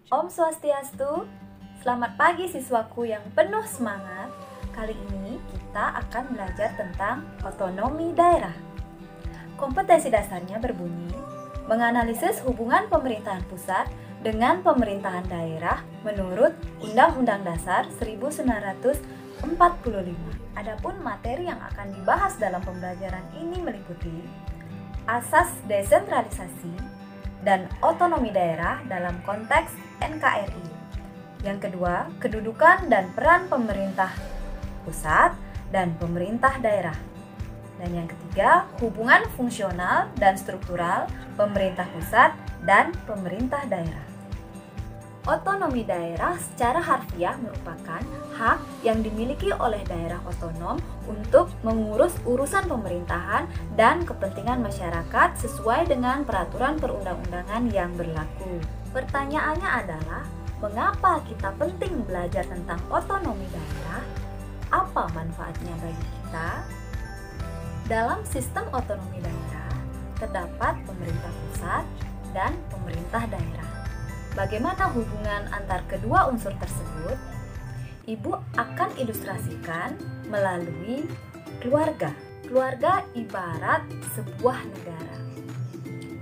Om Swastiastu, selamat pagi siswaku yang penuh semangat. Kali ini kita akan belajar tentang otonomi daerah. Kompetensi dasarnya berbunyi, menganalisis hubungan pemerintahan pusat dengan pemerintahan daerah menurut Undang-Undang Dasar 1945. Adapun materi yang akan dibahas dalam pembelajaran ini meliputi asas desentralisasi dan otonomi daerah dalam konteks NKRI. Yang kedua, kedudukan dan peran pemerintah pusat dan pemerintah daerah. Dan yang ketiga, hubungan fungsional dan struktural pemerintah pusat dan pemerintah daerah. Otonomi daerah secara harfiah merupakan hak yang dimiliki oleh daerah otonom untuk mengurus urusan pemerintahan dan kepentingan masyarakat sesuai dengan peraturan perundang-undangan yang berlaku. Pertanyaannya adalah, mengapa kita penting belajar tentang otonomi daerah? Apa manfaatnya bagi kita? Dalam sistem otonomi daerah, terdapat pemerintah pusat dan pemerintah daerah. Bagaimana hubungan antar kedua unsur tersebut? Ibu akan ilustrasikan melalui keluarga. Keluarga ibarat sebuah negara.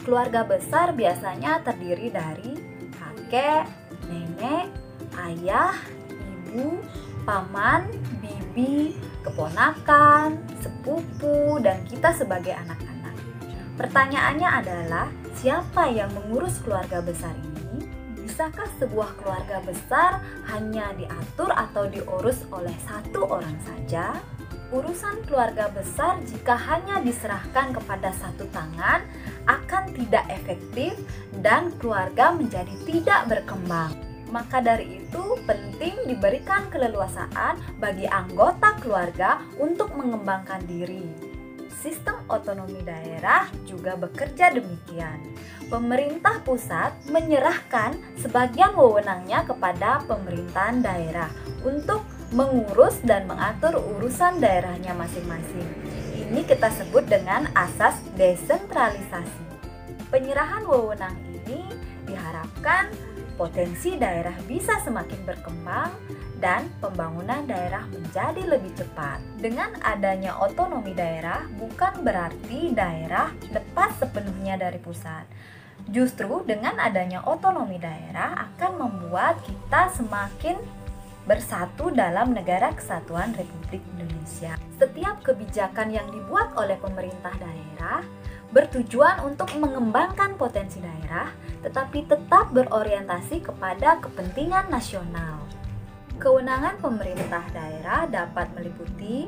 Keluarga besar biasanya terdiri dari kakek, nenek, ayah, ibu, paman, bibi, keponakan, sepupu, dan kita sebagai anak-anak. Pertanyaannya adalah, siapa yang mengurus keluarga besar ini? Bisakah sebuah keluarga besar hanya diatur atau diurus oleh satu orang saja? Urusan keluarga besar jika hanya diserahkan kepada satu tangan akan tidak efektif dan keluarga menjadi tidak berkembang. Maka dari itu penting diberikan keleluasaan bagi anggota keluarga untuk mengembangkan diri. Sistem otonomi daerah juga bekerja demikian. Pemerintah pusat menyerahkan sebagian wewenangnya kepada pemerintahan daerah untuk mengurus dan mengatur urusan daerahnya masing-masing. Ini kita sebut dengan asas desentralisasi. Penyerahan wewenang ini diharapkan potensi daerah bisa semakin berkembang dan pembangunan daerah menjadi lebih cepat. Dengan adanya otonomi daerah bukan berarti daerah lepas sepenuhnya dari pusat. Justru dengan adanya otonomi daerah akan membuat kita semakin bersatu dalam Negara Kesatuan Republik Indonesia. Setiap kebijakan yang dibuat oleh pemerintah daerah bertujuan untuk mengembangkan potensi daerah, tetapi tetap berorientasi kepada kepentingan nasional. Kewenangan pemerintah daerah dapat meliputi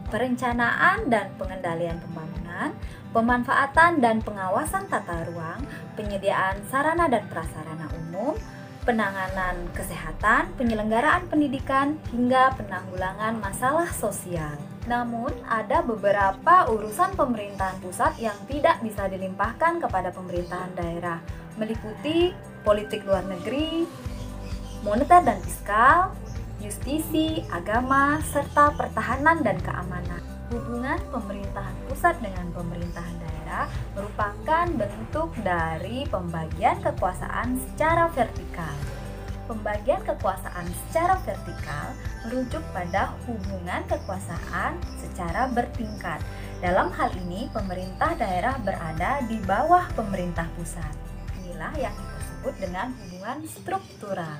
perencanaan dan pengendalian pembangunan, pemanfaatan dan pengawasan tata ruang, penyediaan sarana dan prasarana umum, penanganan kesehatan, penyelenggaraan pendidikan, hingga penanggulangan masalah sosial. Namun, ada beberapa urusan pemerintahan pusat yang tidak bisa dilimpahkan kepada pemerintahan daerah, meliputi politik luar negeri, moneter dan fiskal, justisi, agama, serta pertahanan dan keamanan. Hubungan pemerintahan pusat dengan pemerintahan daerah merupakan bentuk dari pembagian kekuasaan secara vertikal. Pembagian kekuasaan secara vertikal merujuk pada hubungan kekuasaan secara bertingkat. Dalam hal ini, pemerintah daerah berada di bawah pemerintah pusat. Inilah yang kita sebut dengan hubungan struktural.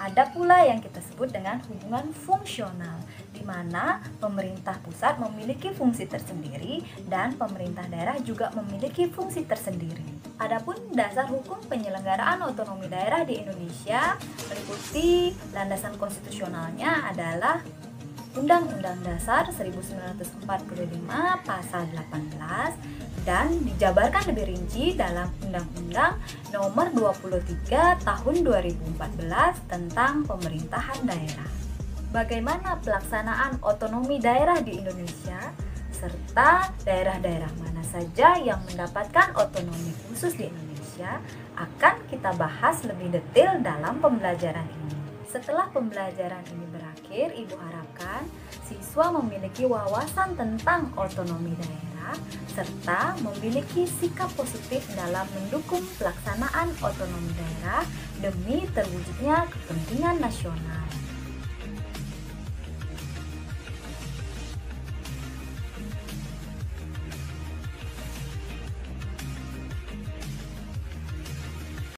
Ada pula yang kita sebut dengan hubungan fungsional, di mana pemerintah pusat memiliki fungsi tersendiri dan pemerintah daerah juga memiliki fungsi tersendiri. Adapun dasar hukum penyelenggaraan otonomi daerah di Indonesia meliputi landasan konstitusionalnya adalah Undang-Undang Dasar 1945 Pasal 18 dan dijabarkan lebih rinci dalam Undang-Undang Nomor 23 Tahun 2014 tentang Pemerintahan Daerah. Bagaimana pelaksanaan otonomi daerah di Indonesia, serta daerah-daerah mana saja yang mendapatkan otonomi khusus di Indonesia akan kita bahas lebih detail dalam pembelajaran ini. Setelah pembelajaran ini berakhir, akhir, Ibu harapkan siswa memiliki wawasan tentang otonomi daerah serta memiliki sikap positif dalam mendukung pelaksanaan otonomi daerah demi terwujudnya kepentingan nasional.